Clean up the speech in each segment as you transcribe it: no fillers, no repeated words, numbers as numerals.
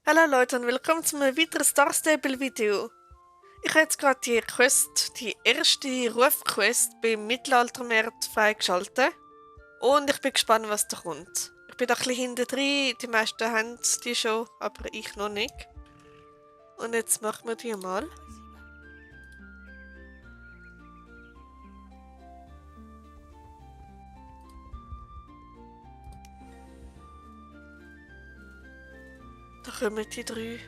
Hallo Leute und willkommen zu einem weiteren Star Stable Video. Ich habe jetzt gerade die Quest, die erste Rufquest beim Mittelaltermarkt freigeschaltet. Und ich bin gespannt, was da kommt. Ich bin da ein bisschen hinten drin, die meisten haben die schon, aber ich noch nicht. Und jetzt machen wir die mal. Da kommen die drei.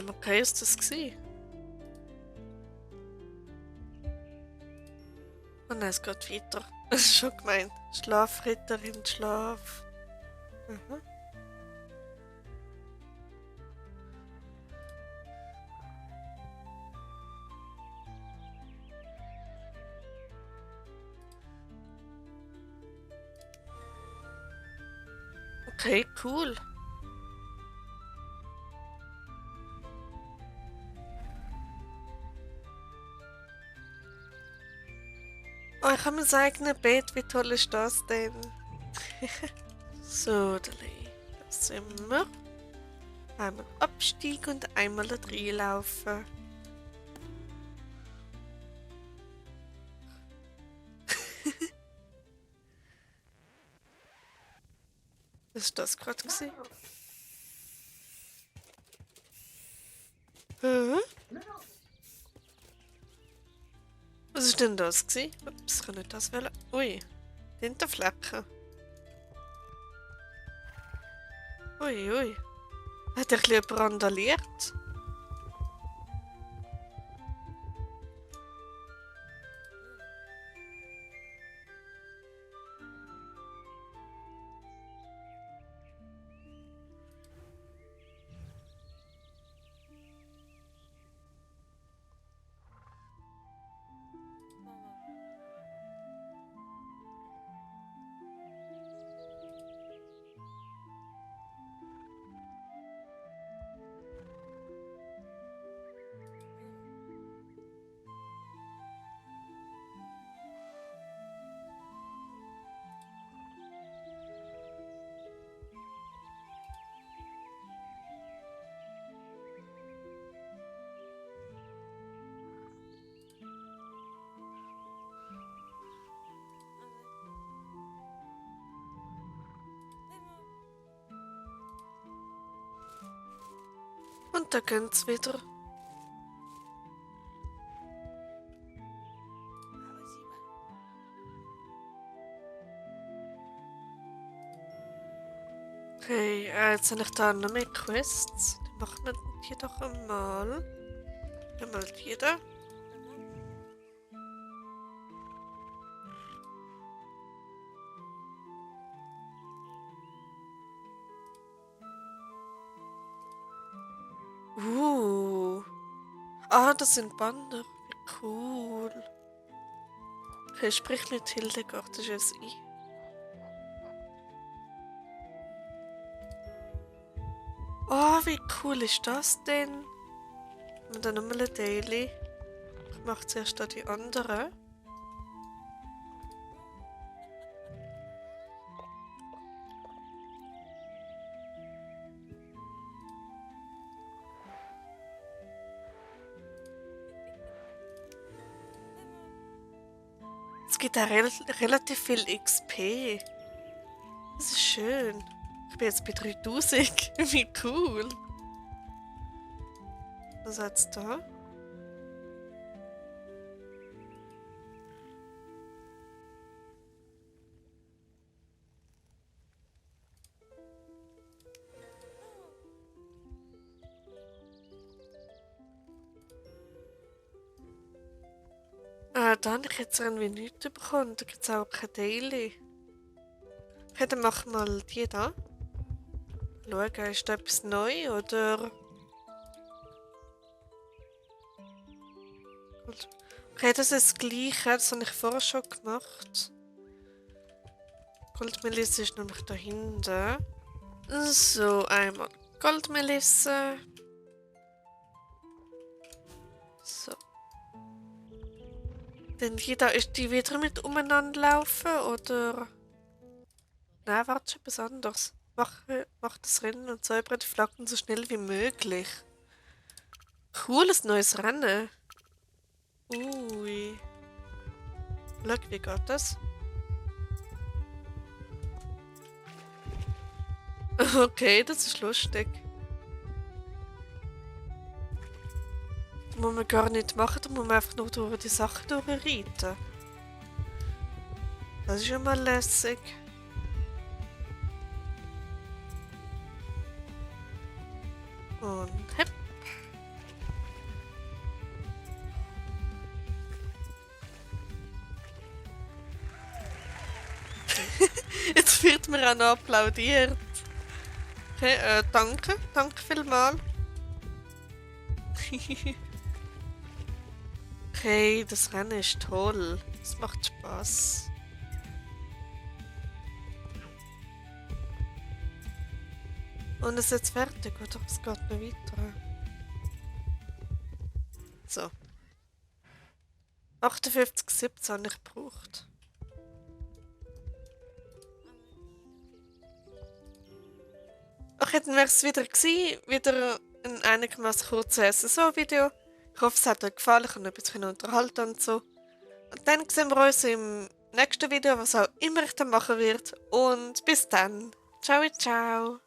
Okay, ist das gewesen? Oh nein, es geht weiter. Das ist schon gemeint. Schlafritterin, Schlaf. Mhm. Okay, cool. Oh, ich habe mein eigenes Bett. Wie toll ist das denn? So, da sind wir. Einmal absteigen und einmal da reinlaufen. Was ist das gerade gewesen? Hä? Was ist denn das gewesen? Ups, kann ich das wählen? Ui, Tintenflecken. Ui, ui. Hat ein bisschen jemand randaliert? Und da geht's wieder. Okay, jetzt habe ich da noch mehr Quests. Dann machen wir die doch einmal. Einmal die da. Ah, das sind Banner. Wie cool. Okay, sprich mit Hildegard, das ist jetzt ich. Oh, wie cool ist das denn? Und dann nochmal ein Daily. Ich mache zuerst da die andere. Es gibt auch relativ viel XP. Das ist schön. Ich bin jetzt bei 3000. Wie cool. Was hat's da? Da habe ich jetzt irgendwie nichts bekommen. Da gibt es auch kein Daily. Okay, dann machen wir mal die da. Schauen, ist da etwas neu oder... Okay, das ist das Gleiche, das habe ich vorher schon gemacht. Goldmeliss ist nämlich da hinten. So, einmal Goldmelisse. So. Denn jeder ist die wieder mit umeinander laufen, oder? Nein, warte, etwas anderes. Mach das Rennen und säubere die Flaggen so schnell wie möglich. Cooles neues Rennen. Ui. Schau, wie geht das? Okay, das ist lustig. Das muss man gar nicht machen, da muss man einfach nur durch die Sachen durchreiten. Das ist schon mal lässig. Und hepp. Jetzt wird mir auch noch applaudiert. Okay, danke. Danke vielmals. Okay, das Rennen ist toll. Es macht Spaß. Und es ist jetzt fertig, oder? Es geht noch weiter. So. 58,17 habe ich gebraucht. Okay, dann wäre es wieder gewesen. Wieder ein einigermaßen kurzes SSO-Video. Ich hoffe, es hat euch gefallen. Ich habe ein bisschen unterhalten und so. Und dann sehen wir uns im nächsten Video, was auch immer ich dann machen werde. Und bis dann. Ciao, ciao.